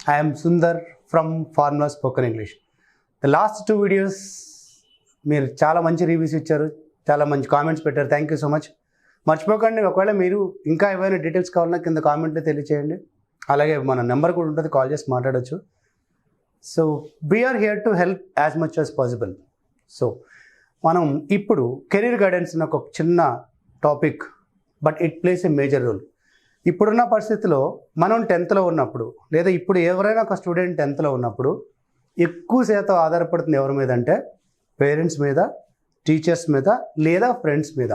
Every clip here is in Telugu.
I am Sundar from Formula Spoken English. The last two videos మీరు చాలా మంచి రివ్యూస్ ఇచ్చారు, చాలా మంచి కామెంట్స్ పెట్టారు. Thank you so much. మర్చిపోకండి, ఒకవేళ మీరు ఇంకా ఏమైనా డీటెయిల్స్ కావాలన్నా కింద కామెంట్లో తెలియచేయండి. అలాగే మన నెంబర్ కూడా ఉంటుంది, కాల్ చేసి మాట్లాడవచ్చు. So we are here to help as much as possible. So మనం ఇప్పుడు కెరీర్ గైడెన్స్ అనే ఒక చిన్న topic, but it plays a major role. ఇప్పుడున్న పరిస్థితిలో మనం 10th ఉన్నప్పుడు, లేదా ఇప్పుడు ఎవరైనా ఒక స్టూడెంట్ 10th ఉన్నప్పుడు ఎక్కువ శాతం ఆధారపడుతుంది ఎవరి మీద అంటే పేరెంట్స్ మీద, టీచర్స్ మీద, లేదా ఫ్రెండ్స్ మీద.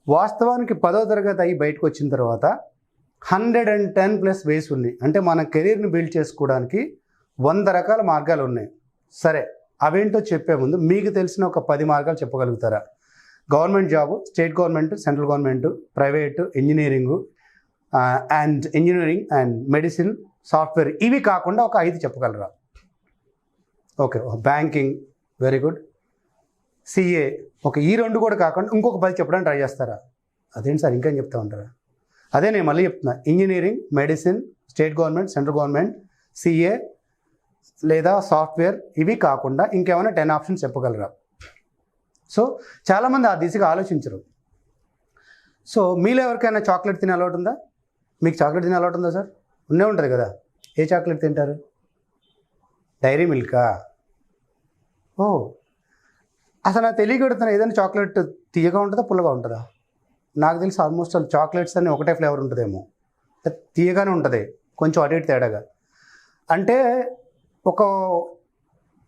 వాస్తవానికి 10వ తరగతి అయ్యి బయటకు వచ్చిన తర్వాత 110+ వేస్ ఉన్నాయి. అంటే మన కెరీర్ని బిల్డ్ చేసుకోవడానికి 100 రకాల మార్గాలు ఉన్నాయి. సరే, అవేంటో చెప్పే ముందు మీకు తెలిసిన ఒక 10 మార్గాలు చెప్పగలుగుతారా? Government job, state government, central government, private, engineering and medicine, software, ఇవి కాకుండా ఒక 5 చెప్పగలరా? Okay, banking, very good. CA, okay, ఈ 2 కూడా కాకుండా ఇంకొక 10 చెప్పడానికి ట్రై చేస్తారా? అదేంటి సార్ ఇంకేం చెప్తా ఉంటారా? అదే నేను మళ్ళీ చెప్తున్నా, engineering, medicine, state government, central government, CA లేదా సాఫ్ట్వేర్, ఇవి కాకుండా ఇంకేమైనా 10 ఆప్షన్స్ చెప్పగలరా? సో చాలామంది ఆ దిశగా ఆలోచించరు. సో మీలో ఎవరికైనా చాక్లెట్ తినే అలవాటు ఉందా? మీకు చాక్లెట్ తినే అలవాటు ఉందా సార్? ఉంటుంది కదా. ఏ చాక్లెట్ తింటారు? డైరీ మిల్కా? ఓ, అసలు నాకు తెలియకడుతున్నా, ఏదైనా చాక్లెట్ తీయగా ఉంటుందా, పుల్లగా ఉంటుందా? నాకు తెలిసి ఆల్మోస్ట్ ఆల్ చాక్లెట్స్ అన్నీ ఒకటే ఫ్లేవర్ ఉంటుందేమో. తీయగానే ఉంటుంది, కొంచెం అటు ఇటు తేడాగా. అంటే ఒక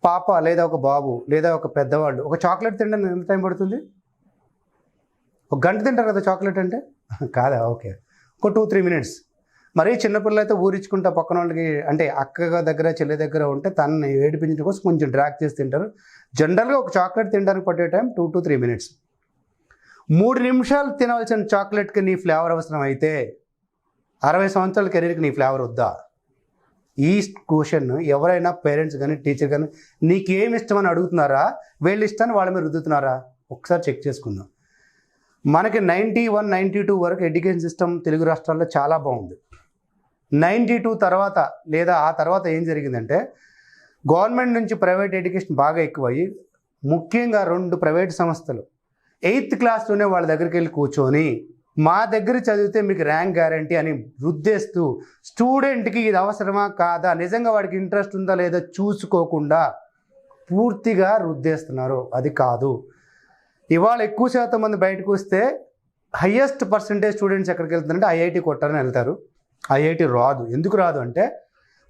పాప లేదా ఒక బాబు లేదా ఒక పెద్దవాళ్ళు ఒక చాక్లెట్ తినడానికి ఎంత టైం పడుతుంది? ఒక గంట తింటారు కదా చాక్లెట్ అంటే? కాదా? ఓకే, ఒక 2-3 మినిట్స్. మరీ చిన్నపిల్లలు అయితే ఊరించుకుంటా పక్కన వాళ్ళకి, అంటే అక్క దగ్గర, చెల్లి దగ్గర ఉంటే తనని ఏడిపించడం కోసం కొంచెం డ్రాక్ చేసి తింటారు. జనరల్గా ఒక చాక్లెట్ తినడానికి పట్టే టైం 2-3 మినిట్స్. 3 నిమిషాలు తినవలసిన చాక్లెట్కి నీ ఫ్లేవర్ అవసరం అయితే 60 సంవత్సరాల కెరీర్కి నీ ఫ్లేవర్ వద్దా? ఈ క్వశ్చన్ ఎవరైనా పేరెంట్స్ కానీ టీచర్ కానీ నీకేమి ఇష్టమని అడుగుతున్నారా? వీళ్ళ ఇష్టాన్ని వాళ్ళ మీద రుద్దుతున్నారా? ఒకసారి చెక్ చేసుకుందాం. మనకి 91-92 వరకు ఎడ్యుకేషన్ సిస్టమ్ తెలుగు రాష్ట్రాల్లో చాలా బాగుంది. 92 తర్వాత లేదా ఆ తర్వాత ఏం జరిగిందంటే గవర్నమెంట్ నుంచి ప్రైవేట్ ఎడ్యుకేషన్ బాగా ఎక్కువయ్యి, ముఖ్యంగా 2 ప్రైవేట్ సంస్థలు 8th క్లాస్లోనే వాళ్ళ దగ్గరికి వెళ్ళి కూర్చొని మా దగ్గర చదివితే మీకు ర్యాంక్ గ్యారంటీ అని రుద్దేస్తూ స్టూడెంట్కి ఇది అవసరమా కాదా, నిజంగా వాడికి ఇంట్రెస్ట్ ఉందా లేదా చూసుకోకుండా పూర్తిగా రుద్దేస్తున్నారు. అది కాదు. ఇవాళ ఎక్కువ శాతం మంది బయటకు వస్తే హయ్యెస్ట్ పర్సంటేజ్ స్టూడెంట్స్ ఎక్కడికి వెళ్తారంటే ఐఐటి కొట్టారని వెళ్తారు. ఐఐటి రాదు. ఎందుకు రాదు అంటే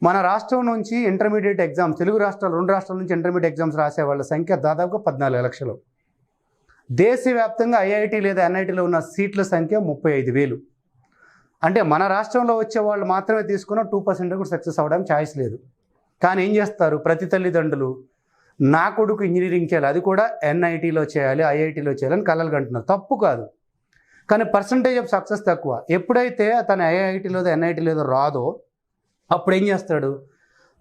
మన రాష్ట్రం నుంచి ఇంటర్మీడియట్ ఎగ్జామ్స్, తెలుగు రాష్ట్రాలు 2 రాష్ట్రాల నుంచి ఇంటర్మీడియట్ ఎగ్జామ్స్ రాసే వాళ్ళ సంఖ్య దాదాపుగా 14 లక్షలు. దేశవ్యాప్తంగా ఐఐటి లేదా ఎన్ఐటిలో ఉన్న సీట్ల సంఖ్య 35,000. అంటే మన రాష్ట్రంలో వచ్చే వాళ్ళు మాత్రమే తీసుకున్న 2% కూడా సక్సెస్ అవ్వడానికి ఛాయిస్ లేదు. కానీ ఏం చేస్తారు ప్రతి తల్లిదండ్రులు? నా కొడుకు ఇంజనీరింగ్ చేయాలి, అది కూడా ఎన్ఐటీలో చేయాలి, ఐఐటీలో చేయాలని కలలు కంటున్నారు. తప్పు కాదు, కానీ పర్సంటేజ్ ఆఫ్ సక్సెస్ తక్కువ. ఎప్పుడైతే తను ఐఐటీలో ఎన్ఐటీలో రాదో అప్పుడు ఏం చేస్తాడు?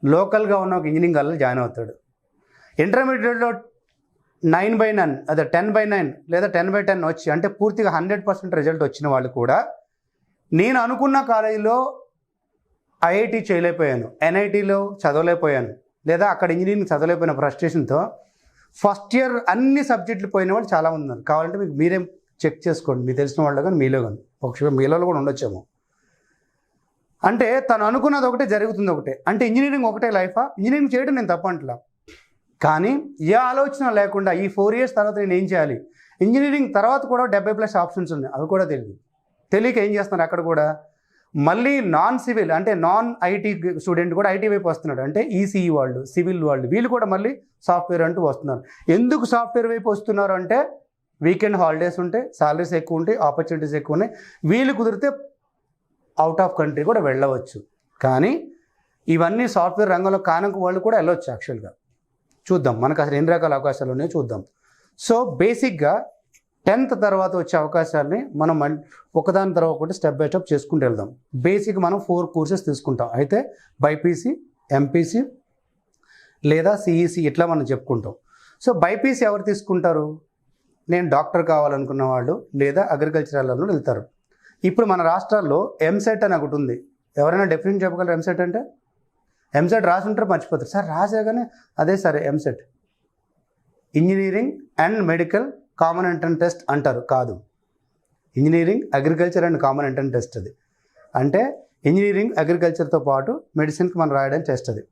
లోకల్గా ఉన్న ఒక ఇంజనీరింగ్ కాలేజ్లో జాయిన్ అవుతాడు. ఇంటర్మీడియట్లో 9/9 అదే 10/9 లేదా 10/10 వచ్చి, అంటే పూర్తిగా 100% రిజల్ట్ వచ్చిన వాళ్ళు కూడా నేను అనుకున్న కాలేజీలో ఐఐటీ చేయలేకపోయాను, ఎన్ఐటీలో చదవలేకపోయాను, లేదా అక్కడ ఇంజనీరింగ్ చదవలేకపోయిన ఫ్రస్ట్రేషన్తో ఫస్ట్ ఇయర్ అన్ని సబ్జెక్టులు పోయిన వాళ్ళు చాలామంది ఉన్నారు. కావాలంటే మీకు మీరేం చెక్ చేసుకోండి, మీకు తెలిసిన వాళ్ళు కానీ మీలో కానీ, ఒకసారి మీలో కూడా ఉండొచ్చేమో. అంటే తను అనుకున్నది ఒకటే, జరుగుతుంది ఒకటే. అంటే ఇంజనీరింగ్ ఒకటే లైఫా? ఇంజనీరింగ్ చేయడం నేను తప్పంటలా, కానీ ఏ ఆలోచన లేకుండా ఈ 4 ఇయర్స్ తర్వాత నేను ఏం చేయాలి, ఇంజనీరింగ్ తర్వాత కూడా 70+ ఆప్షన్స్ ఉన్నాయి, అవి కూడా తెలియక ఏం చేస్తున్నారు అక్కడ కూడా మళ్ళీ నాన్ సివిల్ అంటే నాన్ ఐటీ స్టూడెంట్ కూడా ఐటీ వైపు వస్తున్నాడు. అంటే ఈసీఈ వాళ్ళు, సివిల్ వాళ్ళు, వీళ్ళు కూడా మళ్ళీ సాఫ్ట్వేర్ అంటూ వస్తున్నారు. ఎందుకు సాఫ్ట్వేర్ వైపు వస్తున్నారు అంటే వీకెండ్ హాలిడేస్ ఉంటాయి, సాలరీస్ ఎక్కువ ఉంటాయి, ఆపర్చునిటీస్ ఎక్కువ ఉన్నాయి, వీళ్ళు కుదిరితే అవుట్ ఆఫ్ కంట్రీ కూడా వెళ్ళవచ్చు. కానీ ఇవన్నీ సాఫ్ట్వేర్ రంగంలో కానక వాళ్ళు కూడా వెళ్ళవచ్చు. యాక్చువల్గా చూద్దాం మనకు అసలు ఎన్ని రకాల అవకాశాలు ఉన్నాయో చూద్దాం. సో బేసిక్గా 10th తర్వాత వచ్చే అవకాశాలని మనం ఒకదాని తర్వాత ఒకటి స్టెప్ బై స్టెప్ చేసుకుంటూ వెళ్దాం. బేసిక్ మనం 4 కోర్సెస్ తీసుకుంటాం. అయితే బైపీసీ, ఎంపీసీ లేదా సిఈసి ఇట్లా మనం చెప్పుకుంటాం. సో బైపీసీ ఎవరు తీసుకుంటారు? నేను డాక్టర్ కావాలనుకున్న వాళ్ళు లేదా అగ్రికల్చరల్లో వెళ్తారు. ఇప్పుడు మన రాష్ట్రాల్లో ఎంసెట్ అని ఒకటి ఉంది. ఎవరైనా డెఫినెట్ చెప్పగలరు ఎంసెట్ అంటే? ఎంసెట్ రాసి ఉంటారు, మర్చిపోతారు. సార్ రాసాగానే అదే సరే EAMCET engineering and medical common entrance test అంటారు. కాదు, engineering agriculture and common entrance test అది. అంటే ఇంజనీరింగ్ అగ్రికల్చర్తో పాటు మెడిసిన్కి మనం రాయడానికి టెస్ట్ అది.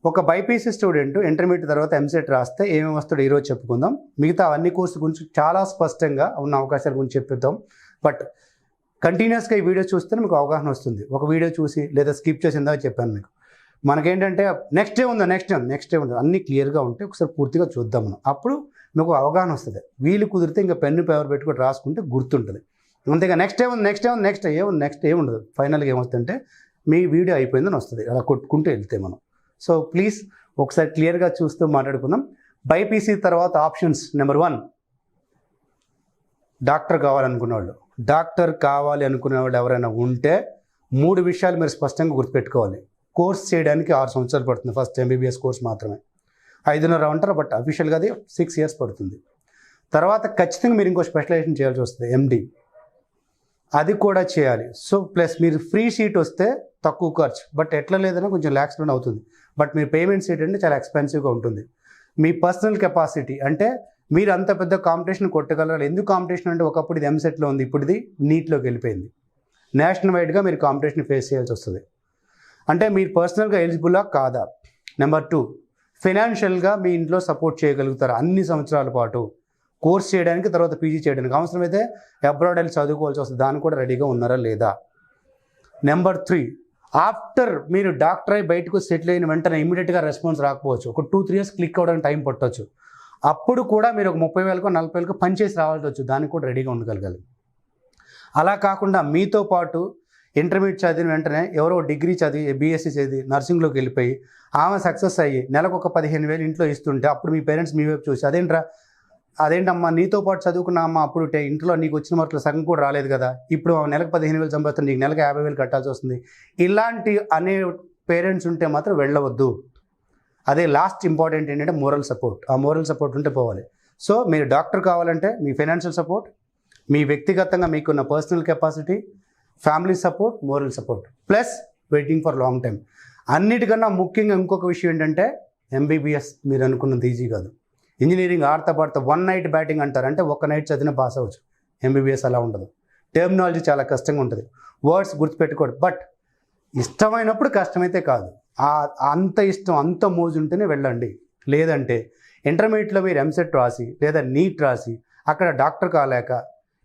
ఒక బైపీసీ స్టూడెంట్ ఇంటర్మీడియట్ తర్వాత ఎంసెట్ రాస్తే ఏమేమి వస్తాడో ఈరోజు చెప్పుకుందాం. మిగతా అన్ని కోర్సు గురించి చాలా స్పష్టంగా ఉన్న అవకాశాల గురించి చెప్పిద్దాం. బట్ కంటిన్యూస్గా ఈ వీడియో చూస్తే మీకు అవగాహన వస్తుంది. ఒక వీడియో చూసి లేదా స్కిప్ చేసిందా చెప్పాను మీకు. మనకేంటంటే నెక్స్ట్ డే ఉందో అన్నీ క్లియర్గా ఉంటే ఒకసారి పూర్తిగా చూద్దాం మనం. అప్పుడు మీకు అవగాహన వస్తుంది. వీలు కుదిరితే ఇంకా పెన్ను పేపర్ పెట్టుకొని రాసుకుంటే గుర్తుంటుంది. అంతేగా నెక్స్ట్ ఏముండదు. ఫైనల్గా ఏమొస్తుందంటే మీ వీడియో అయిపోయిందని వస్తుంది. అలా కొట్టుకుంటూ వెళ్తే మనం. సో ప్లీజ్ ఒకసారి క్లియర్గా చూస్తూ మాట్లాడుకుందాం. బైపీసీ తర్వాత ఆప్షన్స్. నెంబర్ 1 డాక్టర్ కావాలనుకునేవాళ్ళు. డాక్టర్ కావాలి అనుకునేవాళ్ళు ఎవరైనా ఉంటే 3 విషయాలు మీరు స్పష్టంగా గుర్తుపెట్టుకోవాలి. కోర్స్ చేయడానికి 6 సంవత్సరాలు పడుతుంది. ఫస్ట్ ఎంబీబీఎస్ కోర్స్ మాత్రమే 5.5 అంటారు, బట్ అఫీషియల్గా అది 6 years పడుతుంది. తర్వాత ఖచ్చితంగా మీరు ఇంకో స్పెషలైజేషన్ చేయాల్సి వస్తుంది, ఎండి. అది కూడా చేయాలి. సో ప్లస్ మీరు ఫ్రీ సీట్ వస్తే తక్కువ ఖర్చు, బట్ ఎట్లా లేదన్నా కొంచెం ల్యాక్స్లోనే అవుతుంది. బట్ మీ పేమెంట్ సీట్ అంటే చాలా ఎక్స్పెన్సివ్గా ఉంటుంది. మీ పర్సనల్ కెపాసిటీ అంటే మీరు అంత పెద్ద కాంపిటీషన్ కొట్టగలరు. ఎందుకు కాంపిటీషన్ అంటే ఒకప్పుడు ఇది ఎంసెట్లో ఉంది, ఇప్పుడు ఇది నీట్లోకి వెళ్ళిపోయింది. నేషనల్ వైడ్గా మీరు కాంపిటీషన్ ఫేస్ చేయాల్సి వస్తుంది. అంటే మీరు పర్సనల్గా ఎలిజిబులా కాదా. నెంబర్ 2 ఫైనాన్షియల్గా మీ ఇంట్లో సపోర్ట్ చేయగలుగుతారు అన్ని సంవత్సరాల పాటు కోర్స్ చేయడానికి, తర్వాత పీజీ చేయడానికి. అవసరమైతే అబ్రాడ్ వెళ్ళి చదువుకోవాల్సి వస్తుంది, దానికి కూడా రెడీగా ఉన్నారా లేదా. నెంబర్ 3 ఆఫ్టర్ మీరు డాక్టర్ అయి బయటకు సెటిల్ అయిన వెంటనే ఇమీడియట్గా రెస్పాన్స్ రాకపోవచ్చు. ఒక 2-3 years క్లిక్ అవ్వడానికి టైం పట్టవచ్చు. అప్పుడు కూడా మీరు ఒక 30,000కో 40,000కో పనిచేసి రావాల్సి వచ్చు, దానికి కూడా రెడీగా ఉండగలగాలి. అలా కాకుండా మీతో పాటు ఇంటర్మీడియట్ చదివిన వెంటనే ఎవరో డిగ్రీ చదివి బీఎస్సీ చదివి నర్సింగ్లోకి వెళ్ళిపోయి ఆమె సక్సెస్ అయ్యి నెలకు ఒక 15,000 ఇంట్లో ఇస్తుంటే అప్పుడు మీ పేరెంట్స్ మీ వైపు చూసి అదేంటమ్మా నీతో పాటు చదువుకున్న అమ్మ అప్పుడు ఇంట్లో నీకు వచ్చిన మార్కులు సగం కూడా రాలేదు కదా, ఇప్పుడు నెలకు 15,000 సంపాదిస్తుంది, నీకు నెలకు 50,000 కట్టాల్సి వస్తుంది. ఇలాంటి అనే పేరెంట్స్ ఉంటే మాత్రం వెళ్ళవద్దు. అదే లాస్ట్ ఇంపార్టెంట్ ఏంటంటే మోరల్ సపోర్ట్. ఆ మోరల్ సపోర్ట్ ఉంటే పోవాలి. సో మీరు డాక్టర్ కావాలంటే మీ ఫైనాన్షియల్ సపోర్ట్, మీ వ్యక్తిగతంగా మీకున్న personal capacity, family support, moral support, plus waiting for long time. అన్నిటికన్నా ముఖ్యంగా ఇంకొక విషయం ఏంటంటే ఎంబీబీఎస్ మీరు అనుకున్నది ఈజీ కాదు. ఇంజనీరింగ్ ఆడతా పాడతా 1 night బ్యాటింగ్ అంటారు, అంటే ఒక నైట్ చదివిన పాస్ అవ్వచ్చు. ఎంబీబీఎస్ అలా ఉండదు. టెర్మినాలజీ చాలా కష్టంగా ఉంటుంది, వర్డ్స్ గుర్తుపెట్టుకోడు. బట్ ఇష్టమైనప్పుడు కష్టమైతే కాదు. అంత ఇష్టం అంత మోజు ఉంటేనే వెళ్ళండి. లేదంటే ఇంటర్మీడియట్లో మీరు ఎంసెట్ రాసి లేదా నీట్ రాసి అక్కడ డాక్టర్ కాలేక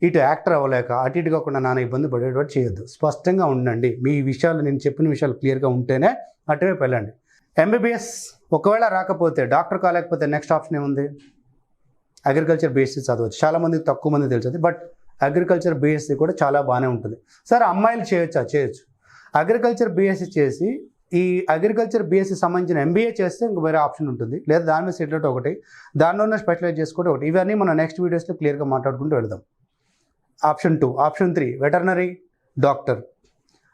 ఇటు యాక్టర్ అవ్వలేక అటు ఇటు కాకుండా నాన్న ఇబ్బంది పడేటట్టు చేయొద్దు. స్పష్టంగా ఉండండి. మీ విషయాలు నేను చెప్పిన విషయాలు క్లియర్గా ఉంటేనే అటువైపు వెళ్ళండి. ఎంబీబీఎస్ ఒకవేళ రాకపోతే డాక్టర్ కాలేకపోతే నెక్స్ట్ ఆప్షన్ ఏముంది, అగ్రికల్చర్ బీఎస్సీ చదవచ్చు. చాలామందికి తక్కువ మంది తెలుస్తుంది, బట్ అగ్రికల్చర్ బీఎస్సీ కూడా చాలా బాగానే ఉంటుంది. సరే అమ్మాయిలు చేయొచ్చు. అగ్రికల్చర్ బీఎస్సీ చేసి ఈ అగ్రికల్చర్ బీఎస్సీ సంబంధించిన ఎంబీఏ చేస్తే ఇంక వేరే ఆప్షన్ ఉంటుంది, లేదా దాని మీద సెటిల్ ఒకటి, దానిలోనే స్పెషలైజ్ చేసుకోవడం ఒకటి. ఇవన్నీ మనం నెక్స్ట్ వీడియోస్లో క్లియర్గా మాట్లాడుకుంటూ వెళ్దాం. ఆప్షన్ 2, ఆప్షన్ 3 వెటర్నరీ డాక్టర్,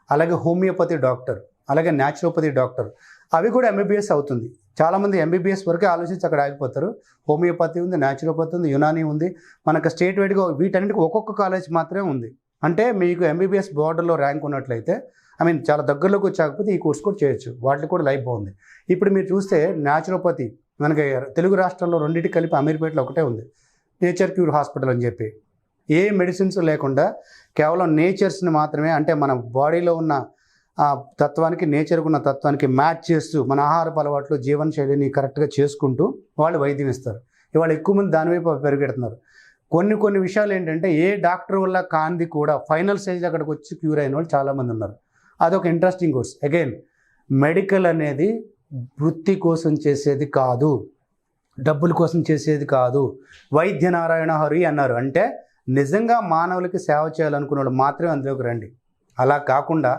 అలాగే హోమియోపతి డాక్టర్, అలాగే న్యాచురోపతి డాక్టర్. అవి కూడా ఎంబీబీఎస్ అవుతుంది. చాలామంది ఎంబీబీఎస్ వరకే ఆలోచించి అక్కడ ఆగిపోతారు. హోమియోపతి ఉంది, న్యాచురోపతి ఉంది, యునానీ ఉంది. మనకు స్టేట్ వైడ్గా వీటన్నిటికి ఒక్కొక్క కాలేజ్ మాత్రమే ఉంది. అంటే మీకు ఎంబీబీఎస్ బోర్డర్లో ర్యాంక్ ఉన్నట్లయితే చాలా దగ్గరలోకి వచ్చాకపోతే ఈ కోర్స్ కూడా చేయొచ్చు. వాటికి కూడా లైఫ్ బాగుంది. ఇప్పుడు మీరు చూస్తే న్యాచురోపతి మనకి తెలుగు రాష్ట్రాల్లో రెండింటికి కలిపి అమీర్పేటలో ఒకటే ఉంది, నేచర్ క్యూర్ హాస్పిటల్ అని చెప్పి. ఏ మెడిసిన్స్ లేకుండా కేవలం నేచర్స్ని మాత్రమే, అంటే మన బాడీలో ఉన్న తత్వానికి నేచర్కు ఉన్న తత్వానికి మ్యాచ్ చేస్తూ మన ఆహారపు అలవాట్లు జీవనశైలిని కరెక్ట్గా చేసుకుంటూ వాళ్ళు వైద్యం ఇస్తారు. ఇవాళ ఎక్కువ మంది దానివైపు పెరిగెడుతున్నారు. కొన్ని విషయాలు ఏంటంటే ఏ డాక్టర్ వల్ల కాంది కూడా ఫైనల్ స్టేజ్ అక్కడికి వచ్చి క్యూర్ అయిన వాళ్ళు చాలామంది ఉన్నారు. అదొక ఇంట్రెస్టింగ్ కోర్స్. అగైన్ మెడికల్ అనేది వృత్తి కోసం చేసేది కాదు, డబ్బుల కోసం చేసేది కాదు. వైద్య నారాయణ హరి అన్నారు, అంటే నిజంగా మానవులకి సేవ చేయాలనుకున్న వాళ్ళు మాత్రమే అందులోకి రండి. అలా కాకుండా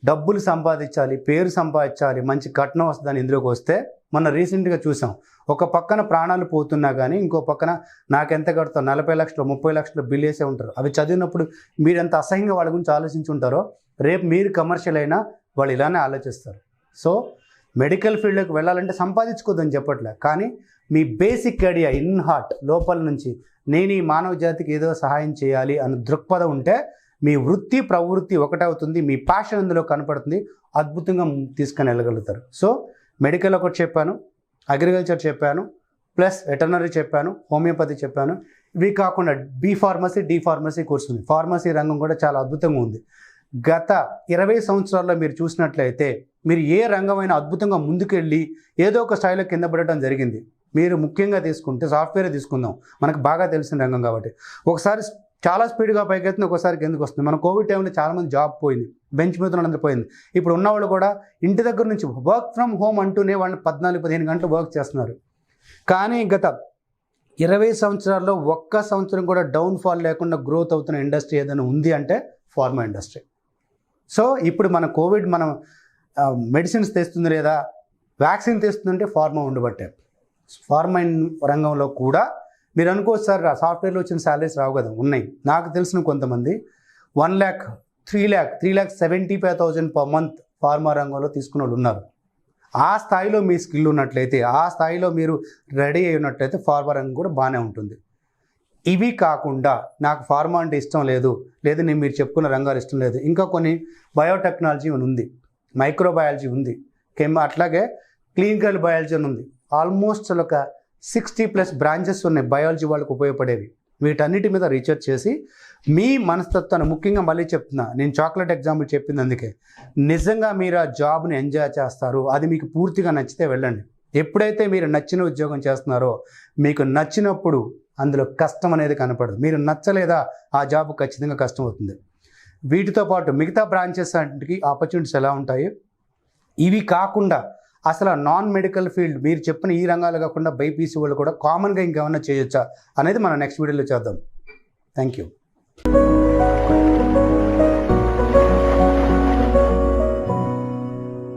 డబ్బులు సంపాదించాలి, పేరు సంపాదించాలి, మంచి కట్నం వస్తుందని ఇందులోకి వస్తే మొన్న రీసెంట్గా చూసాం. ఒక పక్కన ప్రాణాలు పోతున్నా కానీ ఇంకో పక్కన నాకెంత కడతావు 40 లక్షలు 30 లక్షలు బిల్ వేసే ఉంటారు. అవి చదివినప్పుడు మీరు ఎంత అసహ్యంగా వాళ్ళ గురించి ఆలోచించి ఉంటారో రేపు మీరు కమర్షియల్ అయినా వాళ్ళు ఇలానే ఆలోచిస్తారు. సో మెడికల్ ఫీల్డ్లోకి వెళ్ళాలంటే సంపాదించుకోదని చెప్పట్లే, కానీ మీ బేసిక్ ఐడియా ఇన్ హార్ట్ లోపల నుంచి నేను ఈ మానవ జాతికి ఏదో సహాయం చేయాలి అన్న దృక్పథం ఉంటే మీ వృత్తి ప్రవృత్తి ఒకటవుతుంది, మీ ప్యాషన్ అందులో కనపడుతుంది, అద్భుతంగా తీసుకొని వెళ్ళగలుగుతారు. సో మెడికల్ ఒకటి చెప్పాను, అగ్రికల్చర్ చెప్పాను, ప్లస్ వెటర్నరీ చెప్పాను, హోమియోపతి చెప్పాను. ఇవి కాకుండా B pharmacy, D pharmacy course ఉంది. ఫార్మసీ రంగం కూడా చాలా అద్భుతంగా ఉంది. గత 20 సంవత్సరాల్లో మీరు చూసినట్లయితే మీరు ఏ రంగమైనా అద్భుతంగా ముందుకెళ్ళి ఏదో ఒక స్థాయిలో కింద పడటం జరిగింది. మీరు ముఖ్యంగా తీసుకుంటే సాఫ్ట్వేర్ తీసుకుందాం, మనకు బాగా తెలిసిన రంగం కాబట్టి. ఒకసారి చాలా స్పీడ్గా పైకెత్తుంది, ఒకసారి కిందకు వస్తుంది. మన కోవిడ్ టైంలో చాలామంది జాబ్ పోయింది, బెంచ్ మీద ఉన్నందుకు పోయింది. ఇప్పుడు ఉన్నవాళ్ళు కూడా ఇంటి దగ్గర నుంచి వర్క్ ఫ్రమ్ హోమ్ అంటూనే వాళ్ళు 14-15 గంటలు వర్క్ చేస్తున్నారు. కానీ గత 20 సంవత్సరాల్లో ఒక్క సంవత్సరం కూడా డౌన్ఫాల్ లేకుండా గ్రోత్ అవుతున్న ఇండస్ట్రీ ఏదైనా ఉంది అంటే ఫార్మా ఇండస్ట్రీ. సో ఇప్పుడు మన కోవిడ్ మనం మెడిసిన్స్ తెస్తుంది లేదా వ్యాక్సిన్ తెస్తుందంటే ఫార్మా ఉండబట్టే. ఫార్మా రంగంలో కూడా మీరు అనుకోవచ్చు సార్ సాఫ్ట్వేర్లో వచ్చిన శాలరీస్ రావు కదా, ఉన్నాయి. నాకు తెలిసిన కొంతమంది 1 lakh, 3 lakh, 3,75,000 per month pharma రంగంలో తీసుకున్న వాళ్ళు ఉన్నారు. ఆ స్థాయిలో మీ స్కిల్ ఉన్నట్లయితే, ఆ స్థాయిలో మీరు రెడీ అయి ఉన్నట్లయితే ఫార్మా రంగం కూడా బాగానే ఉంటుంది. ఇవి కాకుండా నాకు ఫార్మా అంటే ఇష్టం లేదు, లేదా నేను మీరు చెప్పుకున్న రంగాలు ఇష్టం లేదు, ఇంకా కొన్ని బయోటెక్నాలజీ అని ఉంది, మైక్రోబయాలజీ ఉంది, అట్లాగే క్లినికల్ బయాలజీ అని ఉంది. ఆల్మోస్ట్ ఒక 60+ బ్రాంచెస్ ఉన్నాయి బయాలజీ వాళ్ళకు ఉపయోగపడేవి. వీటన్నిటి మీద రీసెర్చ్ చేసి మీ మనస్తత్వాన్ని, ముఖ్యంగా మళ్ళీ చెప్తున్నా, నేను చాక్లెట్ ఎగ్జాంపుల్ చెప్పింది అందుకే, నిజంగా మీరు ఆ జాబ్ని ఎంజాయ్ చేస్తారు, అది మీకు పూర్తిగా నచ్చితే వెళ్ళండి. ఎప్పుడైతే మీరు నచ్చిన ఉద్యోగం చేస్తున్నారో, మీకు నచ్చినప్పుడు అందులో కష్టం అనేది కనపడదు. మీరు నచ్చలేదా ఆ జాబ్ ఖచ్చితంగా కష్టం అవుతుంది. వీటితో పాటు మిగతా బ్రాంచెస్ అంటే ఆపర్చునిటీస్ ఎలా ఉంటాయి, ఇవి కాకుండా అసలు నాన్ మెడికల్ ఫీల్డ్ మీరు చెప్పిన ఈ రంగాలు కాకుండా బైపీసీ వాళ్ళు కూడా కామన్గా ఇంకేమన్నా చేయొచ్చా అనేది మనం నెక్స్ట్ వీడియోలో చేద్దాం. Thank you.